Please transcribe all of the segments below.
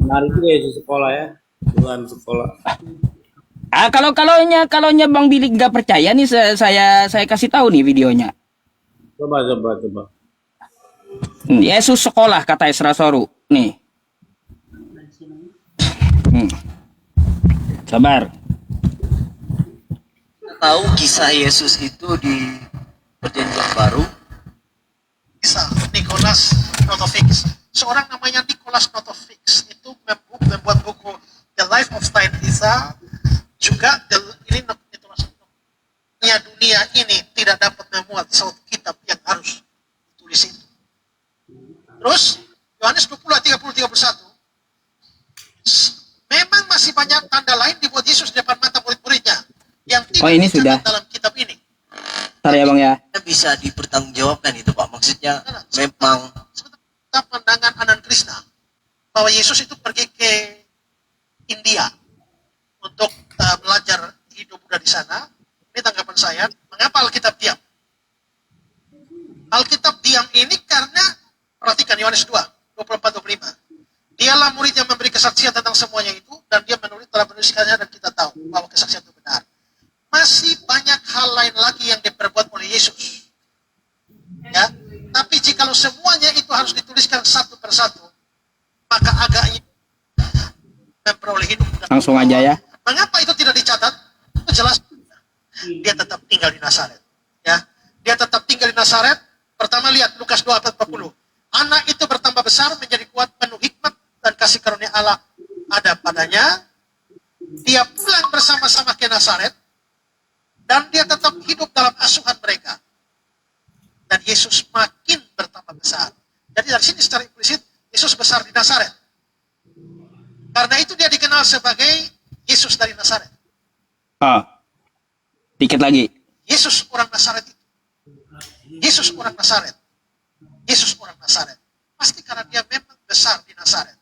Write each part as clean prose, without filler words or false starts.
Menarik juga ya sekolah ya. Tuhan sekolah. Kalau Bang Billy nggak percaya nih, saya kasih tahu nih videonya. Coba. Yesus sekolah kata Esra Soru. Nih. Hmm. Sabar. Tahu kisah Yesus itu di Perjanjian Baru? Kisah Nicholas Notovix. Seorang namanya Nicholas Notovix itu membuat buku The Life of Saint Isa. Juga ini dunia ini tidak dapat memuat suatu kitab yang harus ditulis itu. Terus Yohanes 20 ayat 30 31. Memang masih banyak tanda lain dibuat Yesus di depan mata murid-muridnya yang tidak ini sudah dalam kitab ini. Ntar ya Bang ya. Bisa dipertanggungjawabkan itu Pak. Maksudnya memang kita pandangan Anand Krishna bahwa Yesus itu pergi ke India untuk belajar hidup Buddha di sana. Ini tanggapan saya. Mengapa Alkitab diam? Alkitab diam ini karena perhatikan Yohanes 2, 24-25. Dialah murid yang memberi kesaksian tentang semuanya itu, dan dia telah menuliskannya, dan kita tahu bahwa kesaksian itu benar. Masih banyak hal lain lagi yang diperbuat oleh Yesus. Ya, tapi jikalau semuanya itu harus dituliskan satu persatu, maka agaknya memperoleh hidup. Langsung aja ya. Mengapa itu tidak dicatat? Itu jelas. Dia tetap tinggal di Nazaret. Ya, dia tetap tinggal di Nazaret. Pertama lihat Lukas 2 ayat 40. Anak itu bertambah besar, menjadi kuat, penuh hikmat dan kasih karunia Allah ada padanya. Dia pulang bersama-sama ke Nazaret dan dia tetap hidup dalam asuhan mereka. Dan Yesus makin bertambah besar. Jadi dari sini secara implisit Yesus besar di Nazaret. Karena itu dia dikenal sebagai Yesus dari Nazaret. Dikit lagi. Yesus orang Nazaret itu. Yesus orang Nazaret. Yesus orang Nazaret. Pasti karena dia memang besar di Nazaret.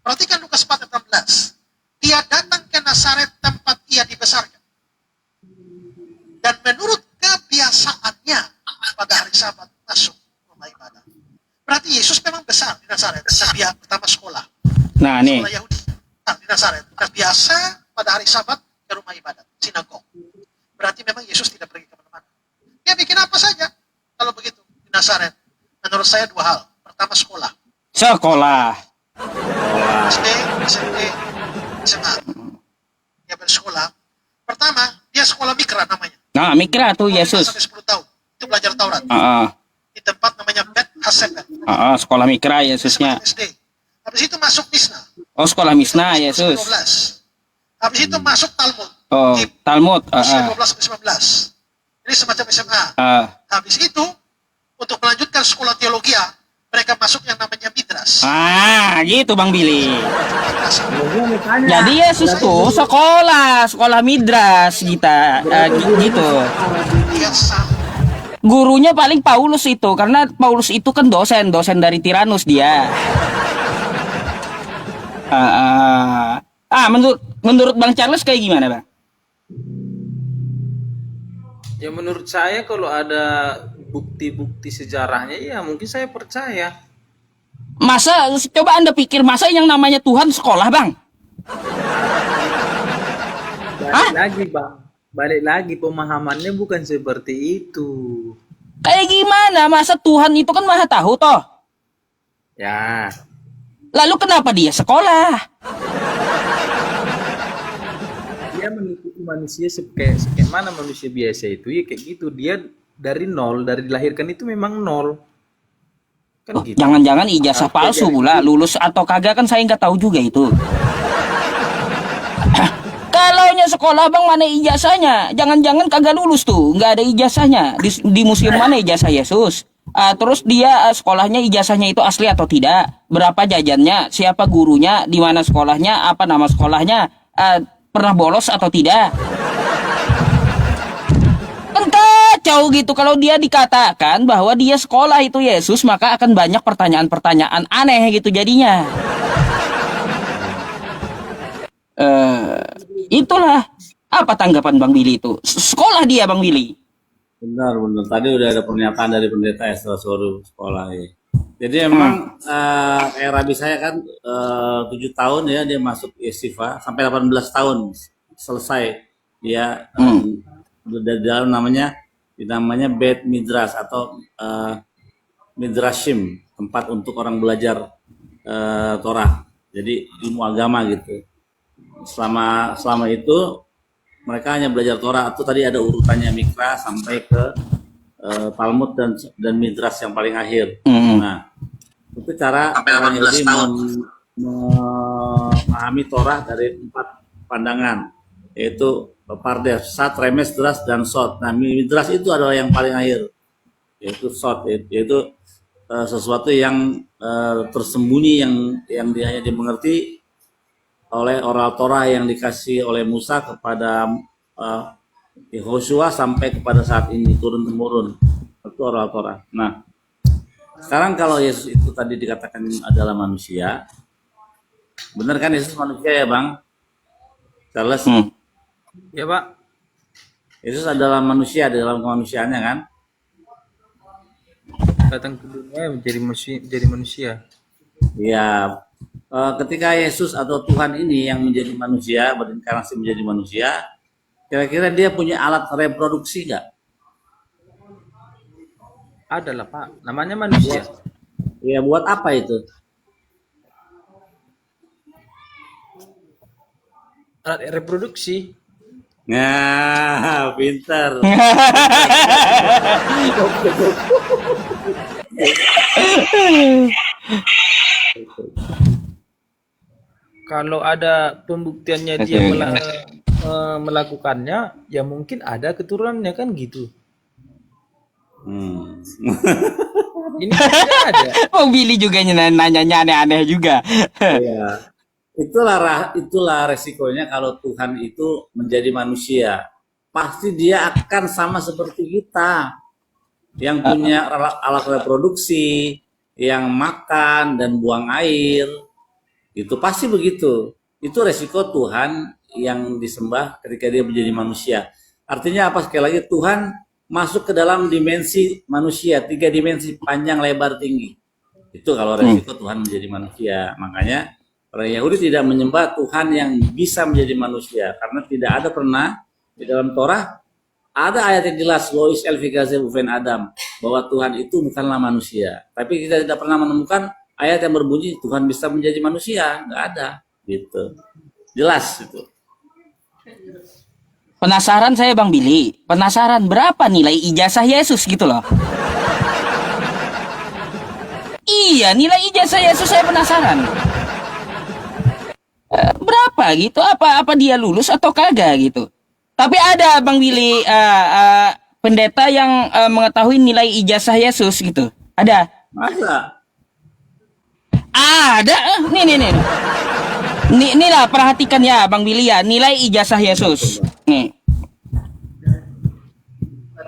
Perhatikan Lukas 4:16. Dia datang ke Nazaret tempat ia dibesarkan. Dan menurut kebiasaannya pada hari Sabat masuk rumah ibadah. Berarti Yesus memang besar di Nazaret. Dia pertama sekolah. Nah nih. Sekolah Yahudi di Nazaret. Dan biasa pada hari Sabat ke rumah ibadat, sinagog. Berarti memang Yesus tidak pergi kemana-mana. Dia bikin apa saja kalau begitu di Nazaret. Menurut saya dua hal. Pertama sekolah. SD, SMP, SMA. Dia bersekolah. Pertama, dia sekolah mikra namanya. Nah, mikra tuh Yesus. Sampai 10 tahun. Itu belajar Taurat. Di tempat namanya Bet Hasepet. Sekolah mikra Yesusnya. SD. Habis itu masuk Misna. Oh, sekolah Misna Yesus. 12. Habis itu masuk Talmud. Oh, Talmud. Usia 12-19. Ini semacam SMA. Habis itu, untuk melanjutkan sekolah teologia, mereka masuk yang namanya Midras. Gitu Bang Billy. Jadi Yesus tuh sekolah Midras gitu. Gurunya paling Paulus itu, karena Paulus itu kan dosen dari Tiranus dia. Menurut Bang Charles kayak gimana Bang? Ya menurut saya kalau ada bukti-bukti sejarahnya ya mungkin saya percaya. Coba Anda pikir masa yang namanya Tuhan sekolah Bang? Balik lagi pemahamannya bukan seperti itu. Kayak gimana? Masa Tuhan itu kan maha tahu toh? Ya. Lalu kenapa dia sekolah? Dia mengikuti manusia kayak mana manusia biasa itu ya kayak gitu. Dia dari nol, dari dilahirkan itu memang nol. Kan gitu. Jangan-jangan ijazah palsu pula, lulus atau kagak kan saya nggak tahu juga itu. Kalaunya sekolah Bang, mana ijazahnya? Jangan-jangan kagak lulus tuh, nggak ada ijazahnya. Di museum mana ijazah Yesus? Terus dia sekolahnya ijazahnya itu asli atau tidak? Berapa jajannya? Siapa gurunya? Di mana sekolahnya? Apa nama sekolahnya? Pernah bolos atau tidak? Kan kacau gitu kalau dia dikatakan bahwa dia sekolah itu Yesus, maka akan banyak pertanyaan-pertanyaan aneh gitu jadinya. Itulah apa tanggapan Bang Billy itu? Sekolah dia Bang Billy. Benar. Tadi udah ada pernyataan dari pendeta Esra Soru sekolah ya. Jadi memang kayak Rabi saya kan 7 tahun ya dia masuk Yeshiva sampai 18 tahun selesai dia dari dalam namanya Bet Midrash atau Midrashim, tempat untuk orang belajar Torah. Jadi ilmu agama gitu. Selama itu mereka hanya belajar Torah, atau tadi ada urutannya Mikra sampai ke Talmud dan Midrash yang paling akhir. Nah, itu cara orang Yahudi memahami Torah dari 4 pandangan, yaitu Pardes, Sat, Remes, Dras, dan Sot. Nah, Midrash itu adalah yang paling akhir, yaitu Sot, yaitu sesuatu yang tersembunyi yang hanya dimengerti oleh oral Torah yang dikasih oleh Musa kepada Yehoshua sampai kepada saat ini turun temurun, itu oral Torah. Nah, sekarang kalau Yesus itu tadi dikatakan adalah manusia, benar kan Yesus manusia ya Bang Charles? Ya Pak. Yesus adalah manusia di dalam kemanusiaannya kan? Datang ke dunia menjadi manusia. Ya, ketika Yesus atau Tuhan ini yang menjadi manusia, berinkarnasi menjadi manusia, kira-kira dia punya alat reproduksi nggak? Ada lah Pak, namanya manusia. Ya, buat apa itu? Alat reproduksi. Nah, pintar. Kalau ada pembuktiannya dia melakukannya, ya mungkin ada keturunannya kan gitu. Ini tidak ada. Oh, Billy juga nanyanya aneh-aneh juga. Ya. Itulah resikonya kalau Tuhan itu menjadi manusia. Pasti dia akan sama seperti kita, yang punya alat reproduksi, yang makan dan buang air. Itu pasti begitu. Itu resiko Tuhan yang disembah ketika dia menjadi manusia. Artinya apa? Sekali lagi, Tuhan masuk ke dalam dimensi manusia, 3 dimensi, panjang, lebar, tinggi. Itu kalau resiko Tuhan menjadi manusia. Makanya orang Yahudi tidak menyembah Tuhan yang bisa menjadi manusia, karena tidak ada pernah di dalam Torah ada ayat yang jelas Lois Elvikaze Bufen Adam bahwa Tuhan itu bukanlah manusia. Tapi kita tidak pernah menemukan ayat yang berbunyi Tuhan bisa menjadi manusia, nggak ada, gitu. Jelas itu. Penasaran saya Bang Billy, penasaran berapa nilai ijazah Yesus gitu loh. Iya, nilai ijazah Yesus saya penasaran. Berapa gitu? Apa dia lulus atau kagak gitu? Tapi ada Bang Willy pendeta yang mengetahui nilai ijazah Yesus gitu. Ada? Masa? Ada. Nih lah, perhatikan ya Bang Willy ya, nilai ijazah Yesus. Nih.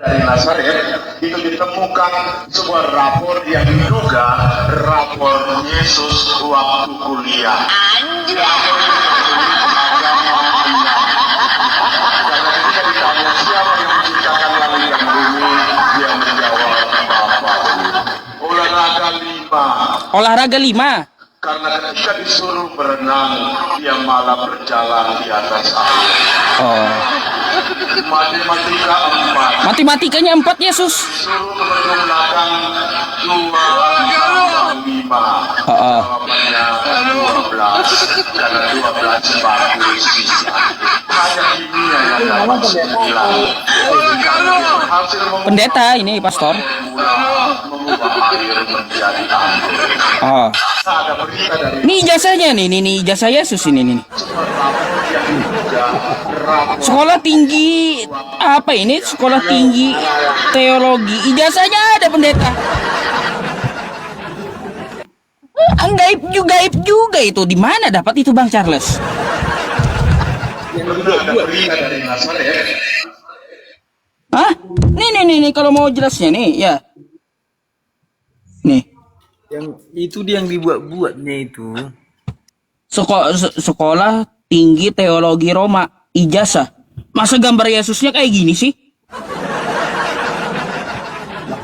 Dari Nazaret itu ditemukan sebuah rapor yang diduga rapor Yesus waktu kuliah. Karena ketika ditanya siapa yang menciptakan langit dan bumi, dia menjawab Bapa. Olahraga 5. Karena ketika disuruh berenang, dia malah berjalan di atas air. Oh. Matematika 4. Matematikanya 4 Yesus. Suruh menjumlahkan 2 tambah 5. Jawabannya 12. Karena 12 bagus bisa. Hanya kimia yang dapat 9. Hasil Pendeta ini pastor. mengubah air menjadi anggur. Oh. Ada berita dari Ini ijazahnya nih, ijazah Yesus ini nih. Sekolah tinggi apa ini? Sekolah tinggi teologi. Ijazahnya ada pendeta. Gaib juga itu. Di mana dapat itu Bang Charles? ada berita dari Nazaret. Hah? Nih kalau mau jelasnya nih ya. Nih. Yang itu dia yang dibuat-buatnya itu. Sekolah tinggi teologi Roma, ijazah. Masa gambar Yesusnya kayak gini sih?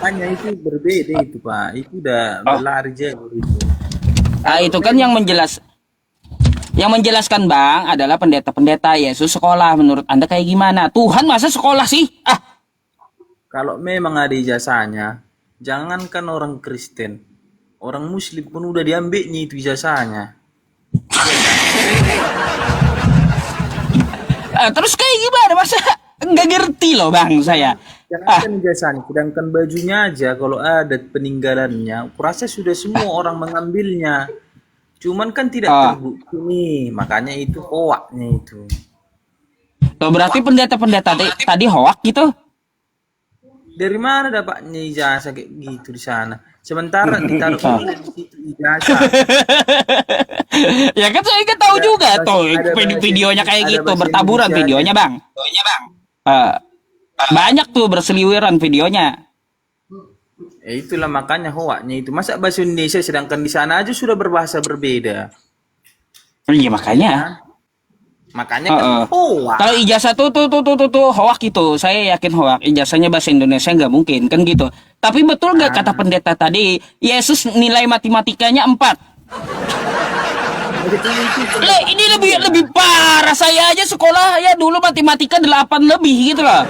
makanya itu berbeda itu Pak. Itu udah berlari jauh itu. Itu kan yang menjelaskan Bang adalah pendeta-pendeta Yesus sekolah. Menurut Anda kayak gimana? Tuhan masa sekolah sih? Kalau memang ada ijazahnya, jangankan orang Kristen, orang Muslim pun udah diambilnya itu ijazahnya. Terus kayak gimana masa nggak ngerti loh Bang saya. Jangankan ijazahnya, sedangkan bajunya aja kalau ada peninggalannya, kurasa sudah semua orang mengambilnya. Cuman kan tidak terbukti nih, makanya itu hoaknya itu. Tuh, berarti pendeta-pendeta tadi hoak gitu? Dari mana dapatnya ijazah kayak gitu di sana? Sementara ditaruh di situ ijazah. Ya kan saya nggak tahu juga tuh videonya kayak ada gitu bahasa bertaburan Indonesia videonya Bang. Banyak tuh berseliweran videonya. Ya itulah makanya hoaknya itu. Masa bahasa Indonesia sedangkan di sana aja sudah berbahasa berbeda. Iya makanya. Makanya kan hoak. Kalau ijazah tuh hoak gitu. Saya yakin hoak. Ijazahnya bahasa Indonesia nggak mungkin kan gitu. Tapi betul nggak kata pendeta tadi, Yesus nilai matematikanya 4. Ini lebih parah. Saya aja sekolah ya dulu matematika 8 lebih gitu loh.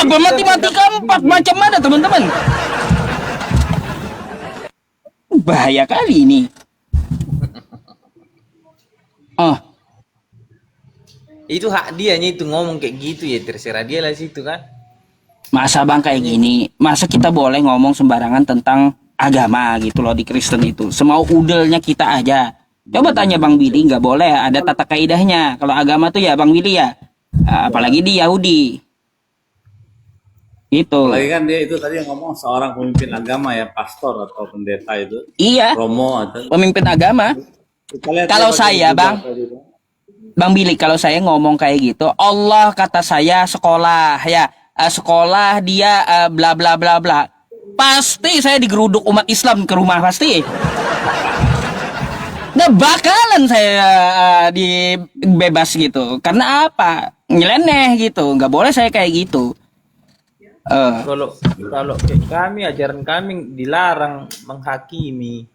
Matematika 4 macam mana teman-teman? Bahaya kali ini. Itu hak dianya itu ngomong kayak gitu ya, terserah dia lah situ kan. Masa Bang kayak gini, masa kita boleh ngomong sembarangan tentang agama gitu loh di Kristen itu. Semau udelnya kita aja. Coba tanya Bang Billy, nggak boleh, ada tata kaidahnya. Kalau agama tuh ya Bang Billy ya. Apalagi di Yahudi. Itu. Lagi kan dia itu tadi yang ngomong seorang pemimpin agama ya, pastor atau pendeta itu. Iya. Romo atau Pemimpin agama. kalau saya Bang Billy, kalau saya ngomong kayak gitu, Allah kata saya sekolah ya, sekolah dia bla bla bla bla. Pasti saya digeruduk umat Islam ke rumah pasti. Nah bakalan saya dibebas gitu. Karena apa? Nyeleneh gitu. Nggak boleh saya kayak gitu. Kalau kayak kami, ajaran kami dilarang menghakimi.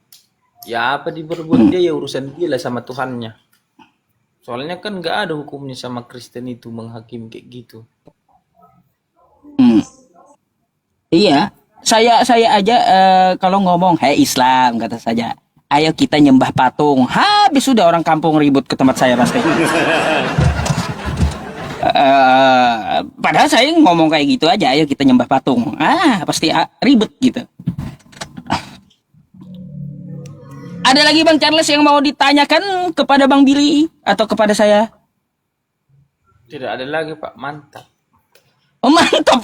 Ya apa diperbuat dia ya urusan dia lah sama Tuhannya. Soalnya kan nggak ada hukumnya sama Kristen itu menghakimi kayak gitu. Iya, saya aja kalau ngomong, "Hei Islam," kata saja, "ayo kita nyembah patung." Habis sudah orang kampung ribut ke tempat saya pasti. Padahal saya ngomong kayak gitu aja, "Ayo kita nyembah patung." Pasti ribet gitu. Ada lagi Bang Charles yang mau ditanyakan kepada Bang Billy atau kepada saya? Tidak ada lagi Pak, mantap. Oh mantap,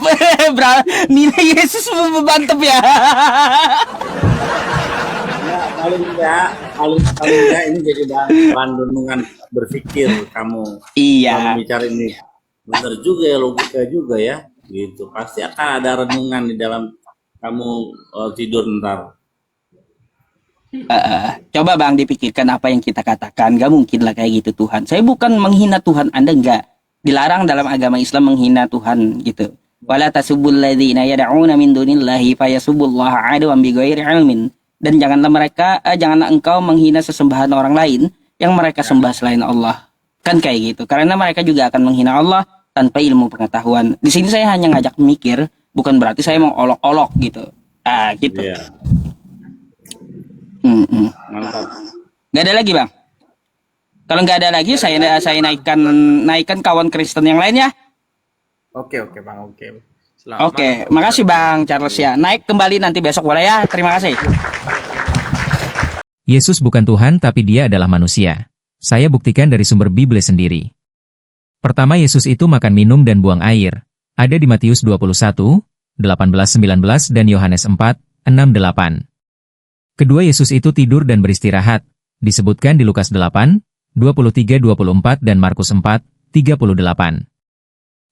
nilai Yesus mantap ya. paling enggak ini jadi bahan renungan berpikir kamu. Iya. Kamu bicara ini benar juga ya, logika juga ya, gitu. Pasti akan ada renungan di dalam kamu tidur ntar. Coba Bang dipikirkan apa yang kita katakan. Gak mungkin lah kayak gitu Tuhan. Saya bukan menghina Tuhan Anda, enggak. Dilarang dalam agama Islam menghina Tuhan gitu. Wala tasubul ladzina yad'una min dunillahi fayasubullaha adwan bighairi ilmin. Dan janganlah engkau menghina sesembahan orang lain yang mereka sembah selain Allah. Kan kayak gitu. Karena mereka juga akan menghina Allah tanpa ilmu pengetahuan. Di sini saya hanya ngajak mikir, bukan berarti saya mau olok-olok gitu. Gitu. Iya. Mantap. Nggak ada lagi Bang. Kalau nggak ada lagi, saya naikkan kawan Kristen yang lain ya. Oke Bang, oke. Selamat Oke, makasih Bang Charles ya. Naik kembali nanti besok boleh ya. Terima kasih. Yesus bukan Tuhan tapi dia adalah manusia. Saya buktikan dari sumber Biblis sendiri. Pertama, Yesus itu makan, minum, dan buang air. Ada di Matius 21, 18-19 dan Yohanes 4, 6-8. Kedua, Yesus itu tidur dan beristirahat. Disebutkan di Lukas 8, 23-24 dan Markus 4, 38.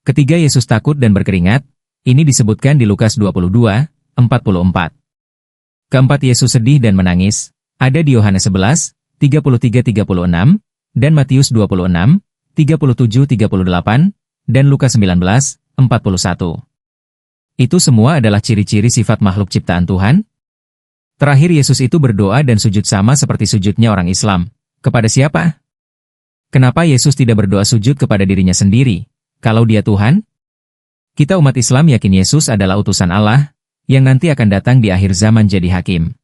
Ketiga, Yesus takut dan berkeringat. Ini disebutkan di Lukas 22, 44. Keempat, Yesus sedih dan menangis. Ada di Yohanes 11, 33-36 dan Matius 26, 37-38 dan Lukas 19, 41. Itu semua adalah ciri-ciri sifat makhluk ciptaan Tuhan? Terakhir Yesus itu berdoa dan sujud sama seperti sujudnya orang Islam. Kepada siapa? Kenapa Yesus tidak berdoa sujud kepada dirinya sendiri, kalau dia Tuhan? Kita umat Islam yakin Yesus adalah utusan Allah, yang nanti akan datang di akhir zaman jadi hakim.